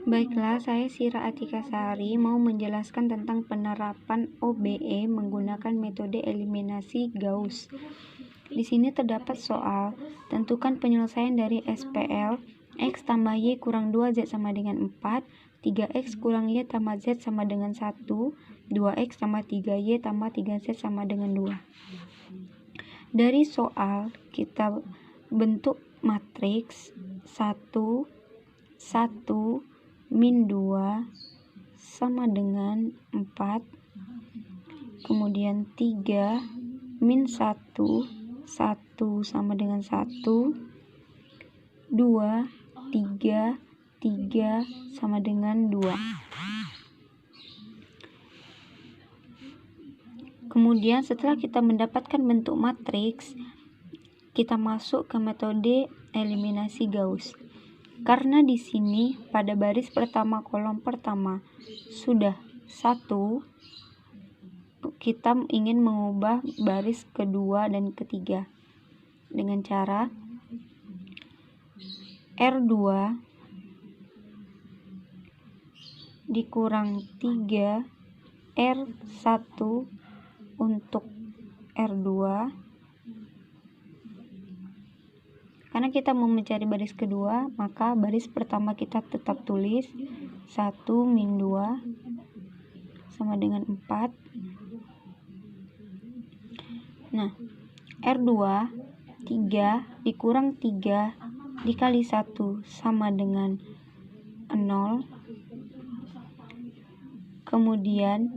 Baiklah, saya Sira Atika Sari mau menjelaskan tentang penerapan OBE menggunakan metode eliminasi Gauss. Di sini terdapat soal, tentukan penyelesaian dari SPL X tambah Y kurang 2Z sama dengan 4, 3X kurang Y tambah Z sama dengan 1, 2X tambah 3Y tambah 3Z sama dengan 2. Dari soal, kita bentuk matriks 1, 1, min 2 sama dengan 4, kemudian 3, min 1, 1 sama dengan 1, 2, 3, 3 sama dengan 2. Kemudian setelah kita mendapatkan bentuk matriks, kita masuk ke metode eliminasi Gauss. Karena di sini pada baris pertama kolom pertama sudah 1, kita ingin mengubah baris kedua dan ketiga dengan cara R2 dikurang 3 R1 untuk R2. Karena kita mau mencari baris kedua, maka baris pertama kita tetap tulis 1 min 2 sama dengan 4. Nah, R2 3 dikurang 3 dikali 1 sama dengan 0. Kemudian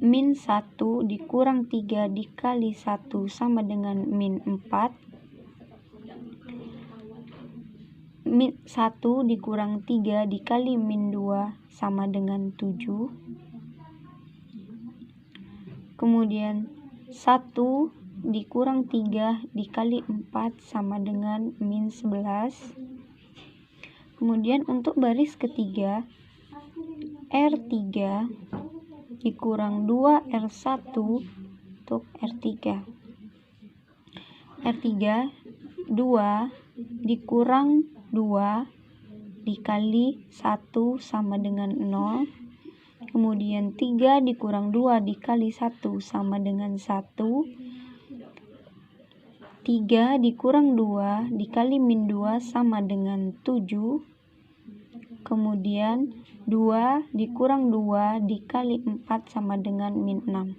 min 1 dikurang 3 dikali 1 sama dengan min 4. Min 1 dikurang 3 dikali min 2 sama dengan 7. Kemudian 1 dikurang 3 dikali 4 sama dengan min 11. Kemudian untuk baris ketiga, R3 dikurang 2 R1 untuk R3. R3 2 dikurang 2 dikali 1 sama dengan 0. Kemudian 3 dikurang 2 dikali 1 sama dengan 1. 3 dikurang 2 dikali min 2 sama dengan 7. Kemudian 2 dikurang 2 dikali 4 sama dengan min 6.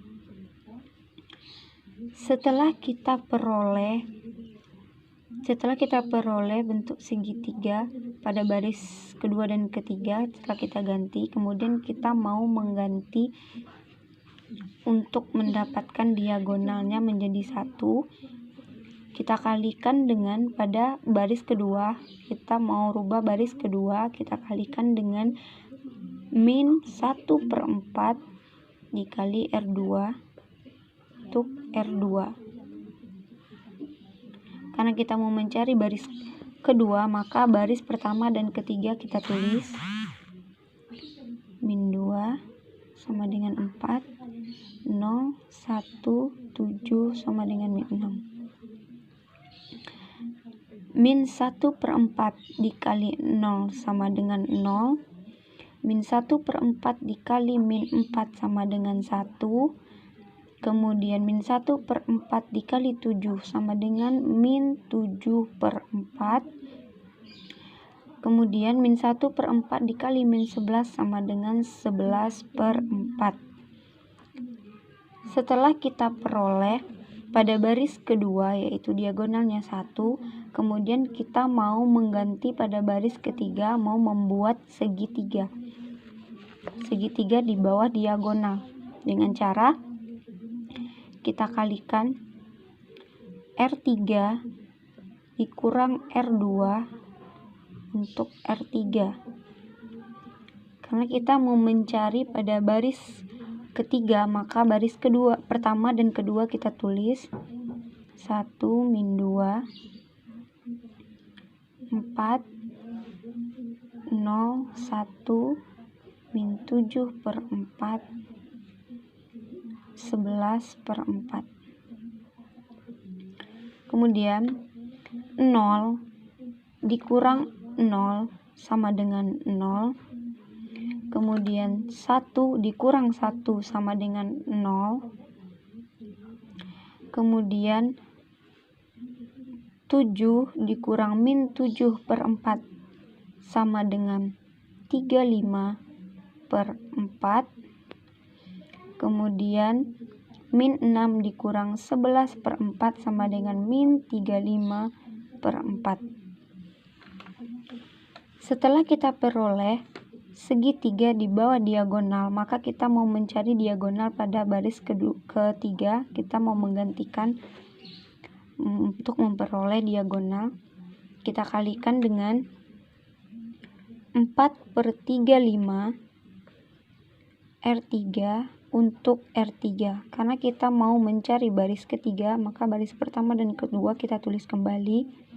Setelah kita peroleh bentuk segitiga pada baris kedua dan ketiga, setelah kita ganti, kemudian kita mau mengganti untuk mendapatkan diagonalnya menjadi 1. Kita kalikan dengan pada baris kedua, kita mau rubah baris kedua, kita kalikan dengan min 1/4 dikali R2 untuk R2. Karena kita mau mencari baris kedua, maka baris pertama dan ketiga kita tulis min 2 sama dengan 4, 0, 1, 7 sama dengan min 6. Min 1/4 dikali 0 sama dengan 0. Min 1/4 dikali min 4 sama dengan 1. Kemudian min 1/4 dikali 7 sama dengan min 7/4. Kemudian min 1/4 dikali min 11 sama dengan 11/4. Setelah kita peroleh pada baris kedua, yaitu diagonalnya 1, kemudian kita mau mengganti pada baris ketiga, mau membuat segitiga di bawah diagonal dengan cara kita kalikan R3 dikurang R2 untuk R3. Karena kita mau mencari pada baris ketiga, maka baris kedua, pertama dan kedua kita tulis 1 min 2, 4, 0, 1, min 7/4, 11/4. Kemudian 0 dikurang 0 sama dengan 0. Kemudian 1 dikurang 1 sama dengan 0. Kemudian 7 dikurang min 7/4 sama dengan 35/4. Kemudian min 6 dikurang 11/4 sama dengan min 35/4. Setelah kita peroleh segitiga di bawah diagonal, maka kita mau mencari diagonal pada baris ketiga. Kita mau menggantikan untuk memperoleh diagonal. Kita kalikan dengan 4/35 R3 untuk R3. Karena kita mau mencari baris ketiga, maka baris pertama dan kedua kita tulis kembali.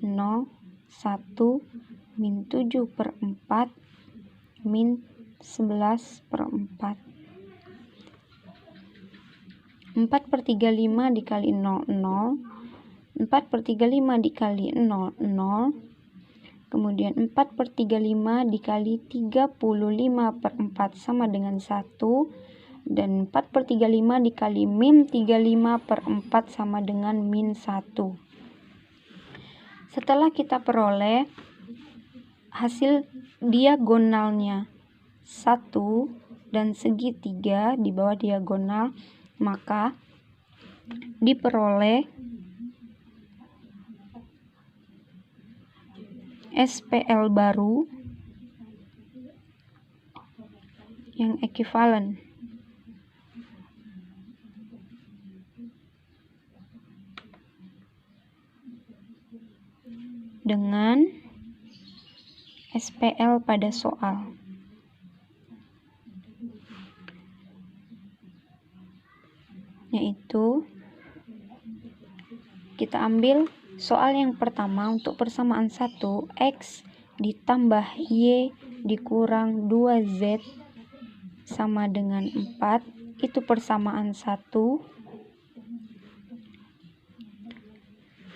0, 1, min 7/4, min 11/4. 4/35 dikali 0, 0. 4/35 dikali 0, 0. Kemudian 4/35 dikali 35/4 sama dengan 1. Dan 4/35 dikali min 35/4 sama dengan min 1. Setelah kita peroleh hasil diagonalnya 1 dan segitiga di bawah diagonal, maka diperoleh SPL baru yang ekuivalen. Dengan SPL pada soal. Yaitu kita ambil soal yang pertama untuk persamaan 1, X ditambah Y dikurang 2Z sama dengan 4. Itu persamaan 1.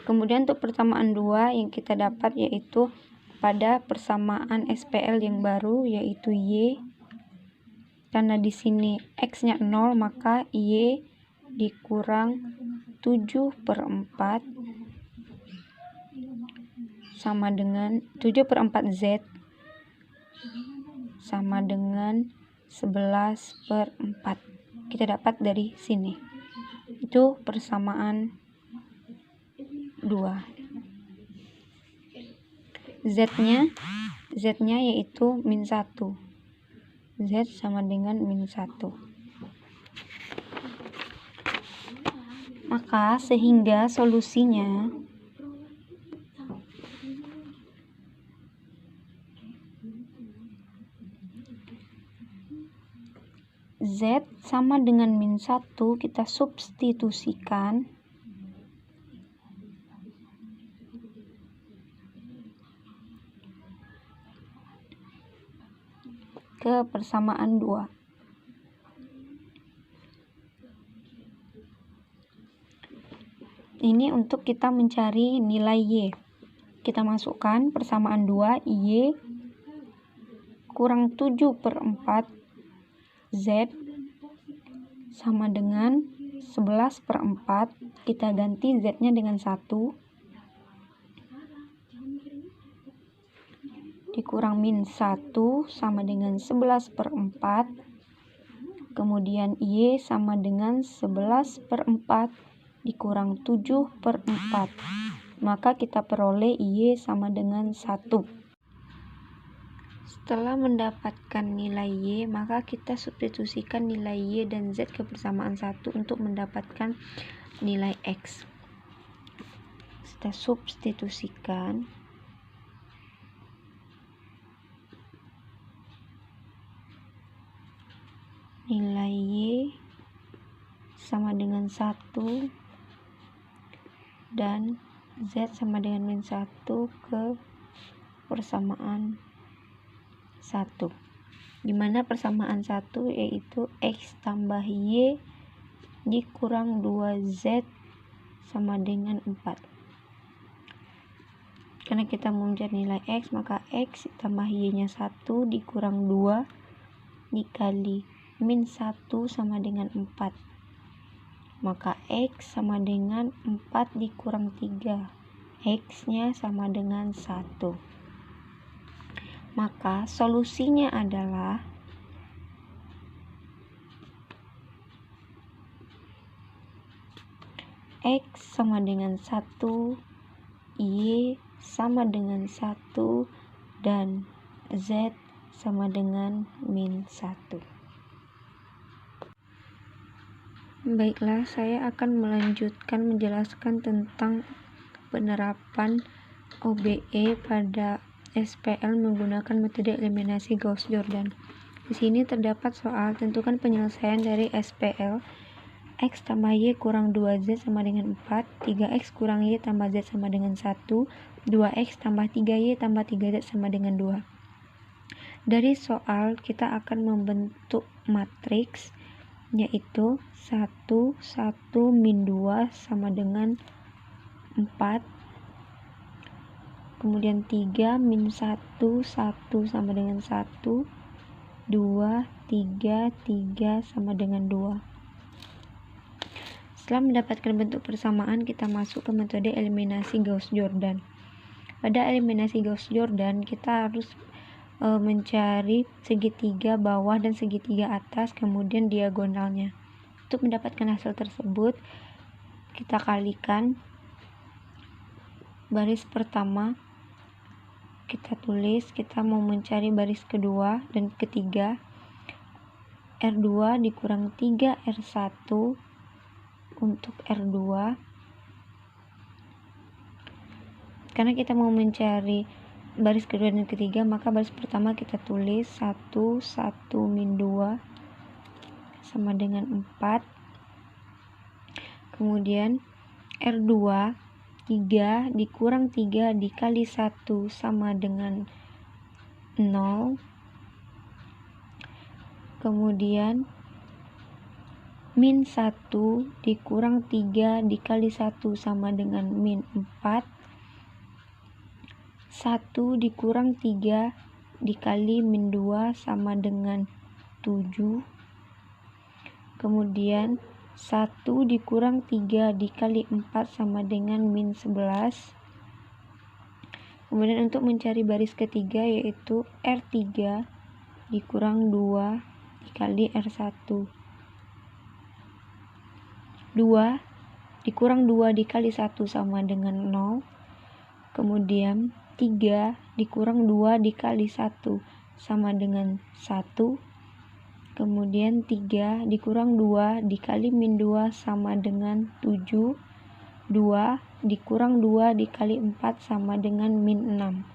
Kemudian untuk persamaan 2 yang kita dapat yaitu pada persamaan SPL yang baru, yaitu Y. Karena di sini X-nya 0, maka Y dikurang 7/4 sama dengan 7/4Z sama dengan 11/4. Kita dapat dari sini. Itu persamaan 2. Z-nya yaitu min 1. Z sama dengan min 1. Maka sehingga solusinya Z sama dengan min 1, kita substitusikan ke persamaan 2. Ini untuk kita mencari nilai Y. Kita masukkan persamaan 2, Y kurang 7/4 Z sama dengan 11/4. Kita ganti Z-nya dengan 1. Dikurang min 1 sama dengan 11/4. Kemudian Y sama dengan 11/4 dikurang 7/4. Maka kita peroleh Y sama dengan 1. Setelah mendapatkan nilai Y, maka kita substitusikan nilai Y dan Z ke persamaan 1 untuk mendapatkan nilai X. Kita substitusikan. Nilai Y sama dengan 1 dan Z sama dengan min 1 ke persamaan 1, dimana persamaan 1 yaitu X tambah Y dikurang 2Z sama dengan 4. Karena kita mau mencari nilai X, maka X tambah Y-nya 1 dikurang 2 dikali min 1 sama dengan 4. Maka X sama dengan 4 dikurang 3. X-nya sama dengan 1. Maka solusinya adalah X sama dengan 1, Y sama dengan 1, dan Z sama dengan min 1. Baiklah, saya akan melanjutkan menjelaskan tentang penerapan OBE pada SPL menggunakan metode eliminasi Gauss-Jordan. Di sini terdapat soal tentukan penyelesaian dari SPL. X tambah Y kurang 2Z sama dengan 4, 3X kurang Y tambah Z sama dengan 1, 2X tambah 3Y tambah 3Z sama dengan 2. Dari soal kita akan membentuk matriks, yaitu 1, 1, min 2 sama dengan 4, kemudian 3, min 1, 1 sama dengan 1, 2, 3, 3 sama dengan 2. Setelah mendapatkan bentuk persamaan, kita masuk ke metode eliminasi Gauss-Jordan. Pada eliminasi Gauss-Jordan, kita harus mencari segitiga bawah dan segitiga atas, kemudian diagonalnya. Untuk mendapatkan hasil tersebut, kita kalikan baris pertama, kita tulis, kita mau mencari baris kedua dan ketiga, R2 dikurang 3R1 untuk R2. Karena kita mau mencari baris kedua dan ketiga, maka baris pertama kita tulis 1, 1 min 2 sama dengan 4. Kemudian R2 3 dikurang 3 dikali 1 sama dengan 0. Kemudian min 1 dikurang 3 dikali 1 sama dengan min 4. 1 dikurang 3 dikali min 2 sama dengan 7. Kemudian 1 dikurang 3 dikali 4 sama dengan min 11. Kemudian untuk mencari baris ketiga, yaitu R3 dikurang 2 dikali R1. 2 dikurang 2 dikali 1 sama dengan 0. Kemudian 3 dikurang 2 dikali 1 sama dengan 1. Kemudian 3 dikurang 2 dikali min 2 sama dengan 7. 2 dikurang 2 dikali 4 sama dengan min 6.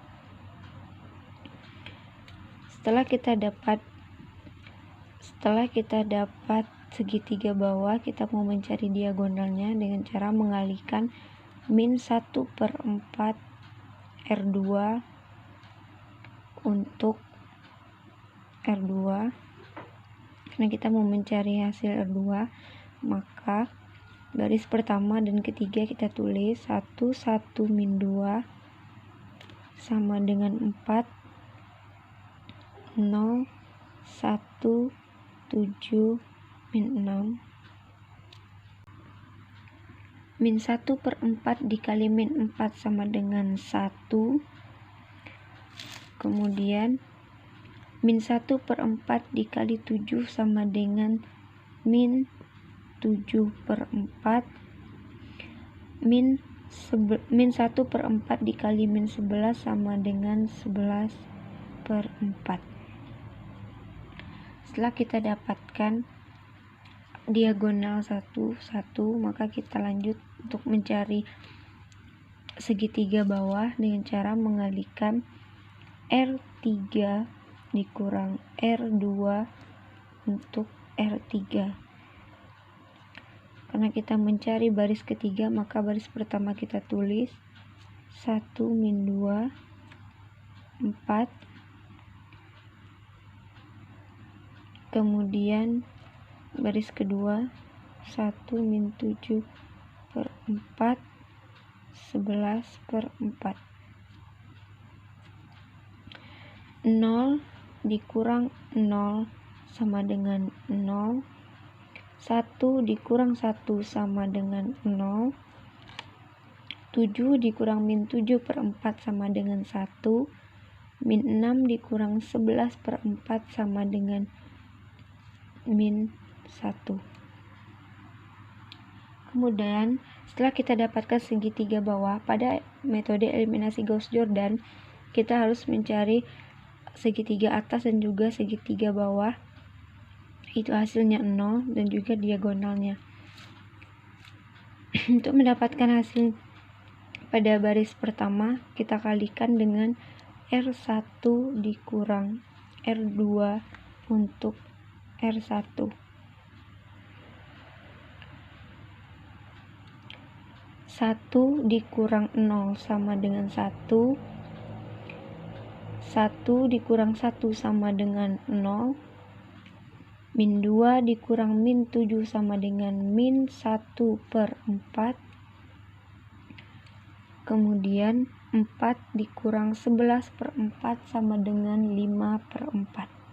Setelah kita dapat segitiga bawah, kita mau mencari diagonalnya dengan cara mengalihkan min 1/4 R2 untuk R2. Karena kita mau mencari hasil R2, maka baris pertama dan ketiga kita tulis 1, 1 min 2 sama dengan 4, 0, 1, 7 min 6. Min 1/4 dikali min 4 sama dengan 1. Kemudian min 1/4 dikali 7 sama dengan min 7/4. Min 1/4 dikali min 11 sama dengan 11/4. Setelah kita dapatkan diagonal 1, 1, maka kita lanjut untuk mencari segitiga bawah dengan cara mengalihkan R3 dikurang R2 untuk R3. Karena kita mencari baris ketiga, maka baris pertama kita tulis 1 min 2, 4. Kemudian baris kedua 1 min 7/4, 11/4. 0 dikurang 0 sama dengan 0. 1 dikurang 1 sama dengan 0. 7 dikurang min 7 per 4 sama dengan 1. Min 6 dikurang 11 per 4 sama dengan min 1. Kemudian setelah kita dapatkan segitiga bawah, pada metode eliminasi Gauss-Jordan kita harus mencari segitiga atas dan juga segitiga bawah. Itu hasilnya 0 dan juga diagonalnya. Untuk mendapatkan hasil pada baris pertama, kita kalikan dengan R1 dikurang R2 untuk R1. 1 dikurang 0 sama dengan 1. 1 dikurang 1 sama dengan 0. Min 2 dikurang min 7 sama dengan min 1 per 4. Kemudian 4 dikurang 11 per 4 sama dengan 5 per 4.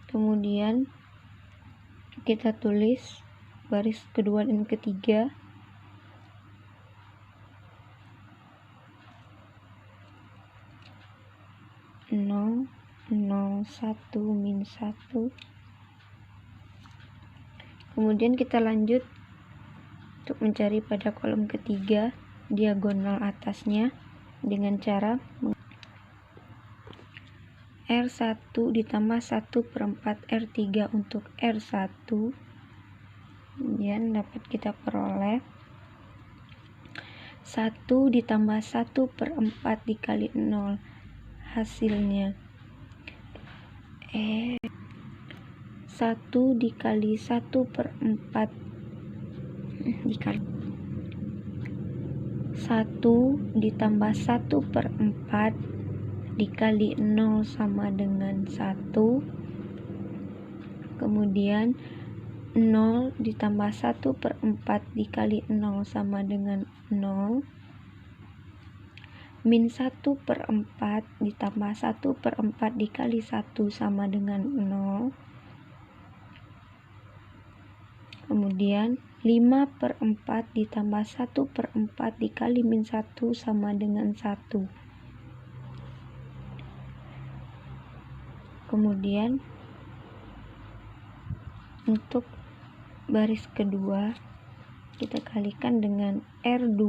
Kemudian kita tulis baris kedua dan ketiga. Nol, 0, 1, min 1. Kemudian kita lanjut untuk mencari pada kolom ketiga diagonal atasnya dengan cara R1 ditambah 1 per 4 R3 untuk R1. Kemudian dapat kita peroleh 1 ditambah 1 per 4 dikali 0. Hasilnya 1 dikali 1 per 4 dikali 1 ditambah 1 per 4 dikali 0 sama dengan 1. Kemudian 0 ditambah 1 per 4 dikali 0 sama dengan 0. Min 1 per 4 ditambah 1 per 4 dikali 1 sama dengan 0. Kemudian 5 per 4 ditambah 1 per 4 dikali min 1 sama dengan 1. Kemudian untuk baris kedua kita kalikan dengan R2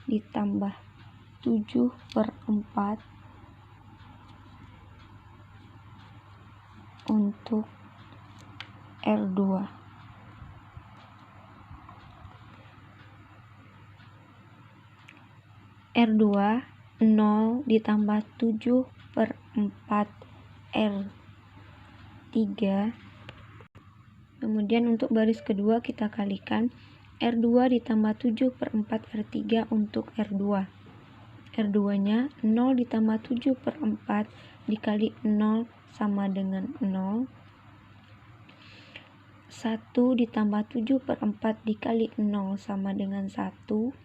ditambah 7 per 4 untuk R2. R2 0 ditambah 7 per 4 R3. Kemudian untuk baris kedua kita kalikan R2 ditambah 7 per 4 R3 untuk R2. R2 nya 0 ditambah 7 per 4 dikali 0 sama dengan 0. 1 ditambah 7 per 4 dikali 0 sama dengan 1.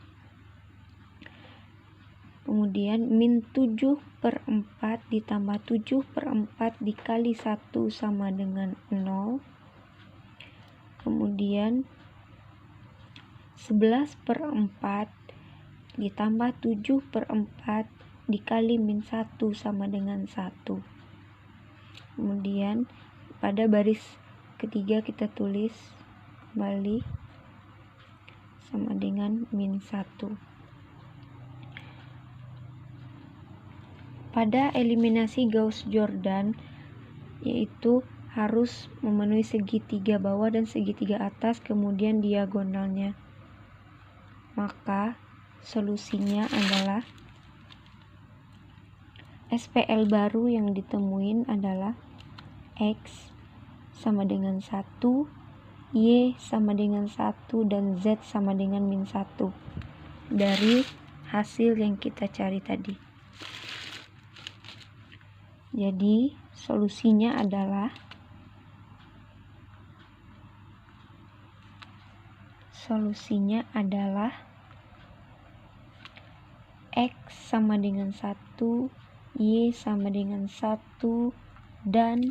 Kemudian min 7 per 4 ditambah 7 per 4 dikali 1 sama dengan 0. Kemudian 11 per 4 ditambah 7 per 4 dikali min 1 sama dengan 1. Kemudian pada baris ketiga kita tulis kembali sama dengan min 1. Pada eliminasi Gauss-Jordan yaitu harus memenuhi segitiga bawah dan segitiga atas kemudian diagonalnya. Maka solusinya adalah SPL baru yang ditemuin adalah X sama dengan 1, Y sama dengan 1, dan Z sama dengan min 1 dari hasil yang kita cari tadi. Jadi solusinya adalah X sama dengan 1, Y sama dengan 1, dan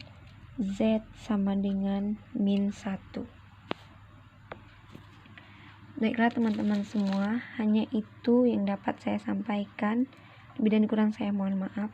Z sama dengan min 1. Baiklah teman-teman semua, hanya itu yang dapat saya sampaikan. Lebih dan kurang saya mohon maaf.